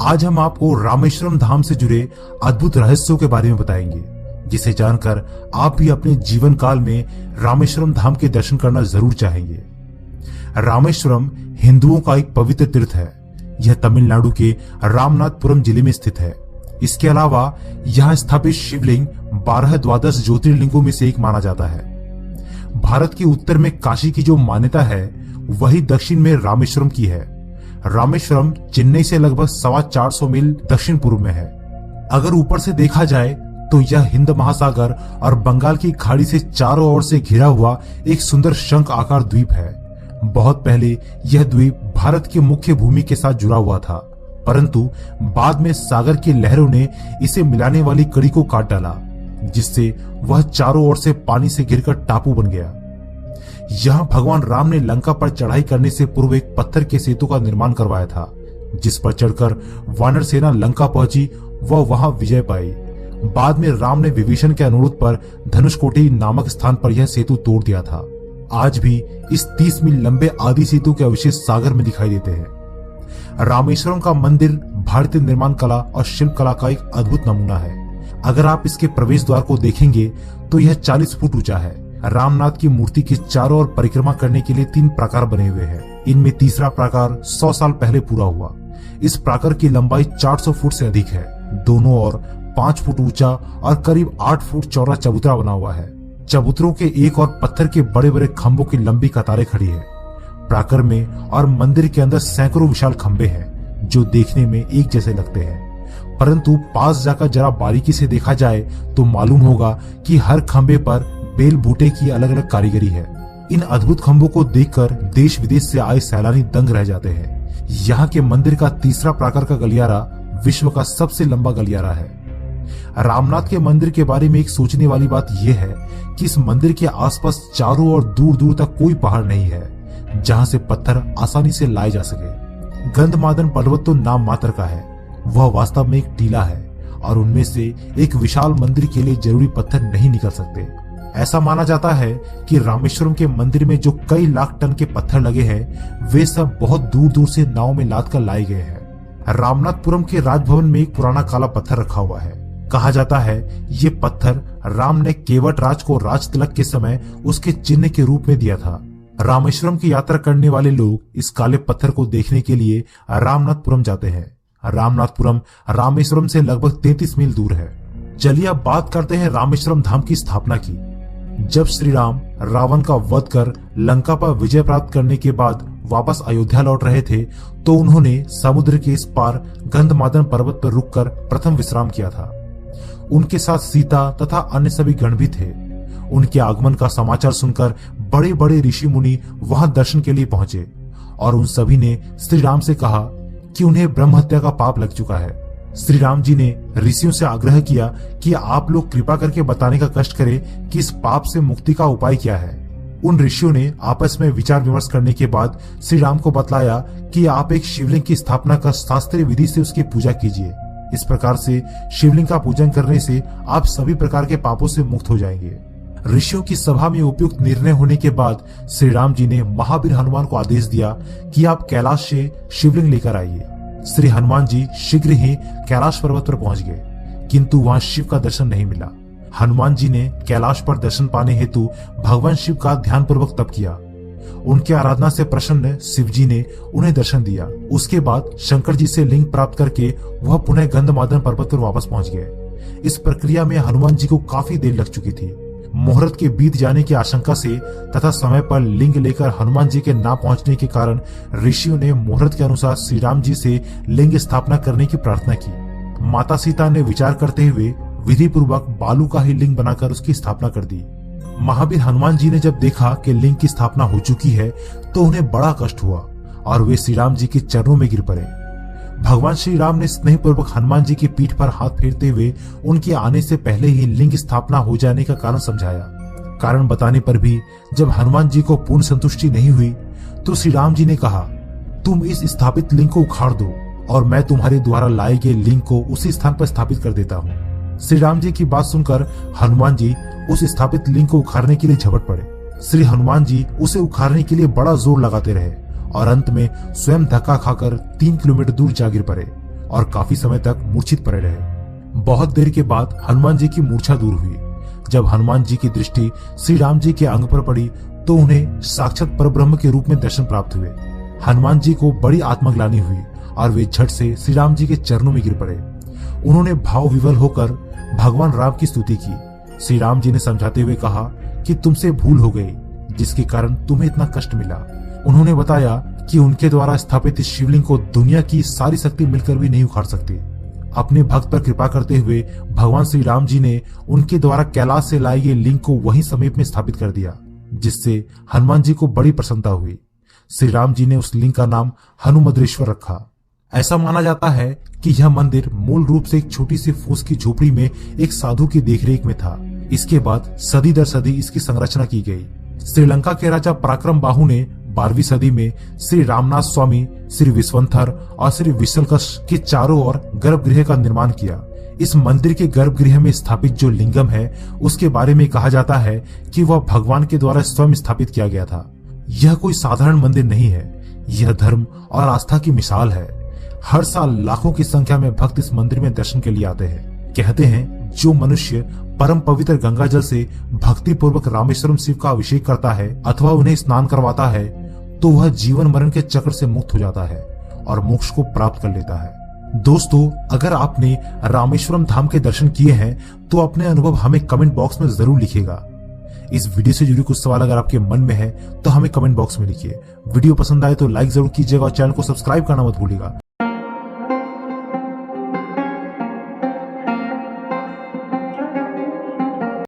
आज हम आपको रामेश्वरम धाम से जुड़े अद्भुत रहस्यों के बारे में बताएंगे, जिसे जानकर आप भी अपने जीवन काल में रामेश्वरम धाम के दर्शन करना जरूर चाहेंगे। रामेश्वरम हिंदुओं का एक पवित्र तीर्थ है। यह तमिलनाडु के रामनाथपुरम जिले में स्थित है। इसके अलावा यहाँ स्थापित शिवलिंग 12 द्वादश ज्योतिर्लिंगों में से एक माना जाता है। भारत के उत्तर में काशी की जो मान्यता है, वही दक्षिण में रामेश्वरम की है। रामेश्वरम चेन्नई से लगभग 450 मील दक्षिण पूर्व में है। अगर ऊपर से देखा जाए तो यह हिंद महासागर और बंगाल की खाड़ी से चारों ओर से घिरा हुआ एक सुंदर शंख आकार द्वीप है। बहुत पहले यह द्वीप भारत की मुख्य भूमि के साथ जुड़ा हुआ था, परंतु बाद में सागर की लहरों ने इसे मिलाने वाली कड़ी को काट डाला, जिससे वह चारों ओर से पानी से घिरकर टापू बन गया। यहाँ भगवान राम ने लंका पर चढ़ाई करने से पूर्व एक पत्थर के सेतु का निर्माण करवाया था, जिस पर चढ़कर वानर सेना लंका पहुंची व वहां विजय पाई। बाद में राम ने विभीषण के अनुरोध पर धनुषकोटी नामक स्थान पर यह सेतु तोड़ दिया था। आज भी इस 30 मील लंबे आदि सेतु के अवशेष सागर में दिखाई देते हैं। रामेश्वरम का मंदिर भारतीय निर्माण कला और शिल्प कला का एक अद्भुत नमूना है। अगर आप इसके प्रवेश द्वार को देखेंगे तो यह 40 फुट ऊंचा है। रामनाथ की मूर्ति के चारों ओर परिक्रमा करने के लिए 3 प्राकार बने हुए हैं। इनमें तीसरा प्राकार 100 साल पहले पूरा हुआ। इस प्राकार की लंबाई 400 फुट से अधिक है। दोनों ओर 5 फुट ऊंचा और करीब 8 फुट चौड़ा चबूतरा बना हुआ है। चबूतरों के एक और पत्थर के बड़े बड़े खंभों की लंबी कतारें खड़ी है। प्राकार में और मंदिर के अंदर सैकड़ों विशाल खंभे हैं, जो देखने में एक जैसे लगते हैं, परंतु पास जाकर जरा बारीकी से देखा जाए तो मालूम होगा कि हर खंभे पर बेल बूटे की अलग अलग कारीगरी है। इन अद्भुत खंभों को देखकर देश विदेश से आए सैलानी दंग रह जाते हैं। यहाँ के मंदिर का तीसरा प्राकार का गलियारा विश्व का सबसे लंबा गलियारा है। रामनाथ के मंदिर के बारे में एक सोचने वाली बात यह है कि इस मंदिर के आसपास चारों ओर दूर दूर तक कोई पहाड़ नहीं है, जहां से पत्थर आसानी से लाए जा सके। गंधमादन पर्वत तो नाम मात्र का है, वह वास्तव में एक टीला है और उनमें से एक विशाल मंदिर के लिए जरूरी पत्थर नहीं निकल सकते। ऐसा माना जाता है कि रामेश्वरम के मंदिर में जो कई लाख टन के पत्थर लगे हैं, वे सब बहुत दूर दूर से नाव में लाद कर लाए गए हैं। रामनाथपुरम के राजभवन में एक पुराना काला पत्थर रखा हुआ है। कहा जाता है ये पत्थर राम ने केवट राज को राज तिलक के समय उसके चिन्ह के रूप में दिया था। रामेश्वरम की यात्रा करने वाले लोग इस काले पत्थर को देखने के लिए रामनाथपुरम जाते हैं। रामनाथपुरम रामेश्वरम से लगभग 33 मील दूर है। चलिए अब बात करते हैं रामेश्वरम धाम की स्थापना की। जब श्री राम रावण का वध कर लंका पर विजय प्राप्त करने के बाद वापस अयोध्या लौट रहे थे, तो उन्होंने समुद्र के इस पार गंधमादन पर्वत पर रुककर प्रथम विश्राम किया था। उनके साथ सीता तथा अन्य सभी गण भी थे। उनके आगमन का समाचार सुनकर बड़े बड़े ऋषि मुनि वहां दर्शन के लिए पहुंचे और उन सभी ने श्री राम से कहा कि उन्हें ब्रह्म हत्या का पाप लग चुका है। श्री राम जी ने ऋषियों से आग्रह किया कि आप लोग कृपा करके बताने का कष्ट करें कि इस पाप से मुक्ति का उपाय क्या है। उन ऋषियों ने आपस में विचार विमर्श करने के बाद श्री राम को बतलाया कि आप एक शिवलिंग की स्थापना कर शास्त्रीय विधि से उसकी पूजा कीजिए। इस प्रकार से शिवलिंग का पूजन करने से आप सभी प्रकार के पापों से मुक्त हो जाएंगे। ऋषियों की सभा में उपयुक्त निर्णय होने के बाद श्री राम जी ने महावीर हनुमान को आदेश दिया कि आप कैलाश से शिवलिंग लेकर आइए। श्री हनुमान जी शीघ्र ही कैलाश पर्वत पर पहुंच गए, किंतु वहां शिव का दर्शन नहीं मिला। हनुमान जी ने कैलाश पर दर्शन पाने हेतु भगवान शिव का ध्यान पूर्वक तप किया। उनके आराधना से प्रसन्न शिव जी ने उन्हें दर्शन दिया। उसके बाद शंकर जी से लिंग प्राप्त करके वह पुनः गंधमादन पर्वत पर वापस पहुंच गए। इस प्रक्रिया में हनुमान जी को काफी देर लग चुकी थी। मुहूर्त के बीत जाने की आशंका से तथा समय पर लिंग लेकर हनुमान जी के ना पहुंचने के कारण ऋषियों ने मुहूर्त के अनुसार श्री राम जी से लिंग स्थापना करने की प्रार्थना की। माता सीता ने विचार करते हुए विधि पूर्वक बालू का ही लिंग बनाकर उसकी स्थापना कर दी। महावीर हनुमान जी ने जब देखा कि लिंग की स्थापना हो चुकी है, तो उन्हें बड़ा कष्ट हुआ और वे श्री राम जी के चरणों में गिर पड़े। भगवान श्री राम ने स्नेहपूर्वक हनुमान जी की पीठ पर हाथ फेरते हुए उनके आने से पहले ही लिंग स्थापना हो जाने का कारण समझाया। कारण बताने पर भी जब हनुमान जी को पूर्ण संतुष्टि नहीं हुई, तो श्री राम जी ने कहा, तुम इस स्थापित लिंग को उखाड़ दो और मैं तुम्हारे द्वारा लाए गए लिंग को उसी स्थान पर स्थापित कर देता हूँ। श्री राम जी की बात सुनकर हनुमान जी उस स्थापित लिंग को उखाड़ने के लिए झपट पड़े। श्री हनुमान जी उसे उखाड़ने के लिए बड़ा जोर लगाते रहे और अंत में स्वयं धक्का खाकर 3 किलोमीटर दूर जा गिर पड़े। और काफी समय तक मूर्छित पड़े रहे। बहुत देर के बाद हनुमान जी की मूर्छा दूर हुई। जब हनुमान जी की दृष्टि श्री राम जी के अंग पर पड़ी तो उन्हें साक्षात परब्रह्म के रूप में दर्शन प्राप्त हुए। हनुमान जी को बड़ी आत्मग्लानि हुई और वे झट से श्री राम जी के चरणों में गिर पड़े। उन्होंने भाव विवल होकर भगवान राम की स्तुति की। श्री राम जी ने समझाते हुए कहा कि तुमसे भूल हो गई, जिसके कारण तुम्हें इतना कष्ट मिला। उन्होंने बताया कि उनके द्वारा स्थापित इस शिवलिंग को दुनिया की सारी शक्ति मिलकर भी नहीं उखाड़ सकती। अपने भक्त पर कृपा करते हुए भगवान श्री राम जी ने उनके द्वारा कैलाश से लाए गए लिंग को वहीं समीप में स्थापित कर दिया, जिससे हनुमान जी को बड़ी प्रसन्नता हुई। श्री राम जी ने उस लिंग का नाम हनुमद्रेश्वर रखा। ऐसा माना जाता है कि यह मंदिर मूल रूप से एक छोटी सी फूस की झोपड़ी में एक साधु की देखरेख में था। इसके बाद सदी दर सदी इसकी संरचना की गई। श्रीलंका के राजा पराक्रम बाहु ने 12वीं सदी में श्री रामनाथ स्वामी, श्री विश्वंथर और श्री विशलकश के चारों ओर गर्भगृह का निर्माण किया। इस मंदिर के गर्भगृह में स्थापित जो लिंगम है उसके बारे में कहा जाता है कि वह भगवान के द्वारा स्वयं स्थापित किया गया था। यह कोई साधारण मंदिर नहीं है, यह धर्म और आस्था की मिसाल है। हर साल लाखों की संख्या में भक्त इस मंदिर में दर्शन के लिए आते हैं। कहते हैं जो मनुष्य परम पवित्र गंगा जल से भक्ति पूर्वक रामेश्वरम शिव का अभिषेक करता है अथवा उन्हें स्नान करवाता है तो वह जीवन मरण के चक्र से मुक्त हो जाता है और मोक्ष को प्राप्त कर लेता है। दोस्तों, अगर आपने रामेश्वरम धाम के दर्शन किए हैं तो अपने अनुभव हमें कमेंट बॉक्स में जरूर लिखिएगा। इस वीडियो से जुड़ी कुछ सवाल अगर आपके मन में है तो हमें कमेंट बॉक्स में लिखिए। वीडियो पसंद आए तो लाइक जरूर कीजिएगा और चैनल को सब्सक्राइब करना मत भूलिएगा।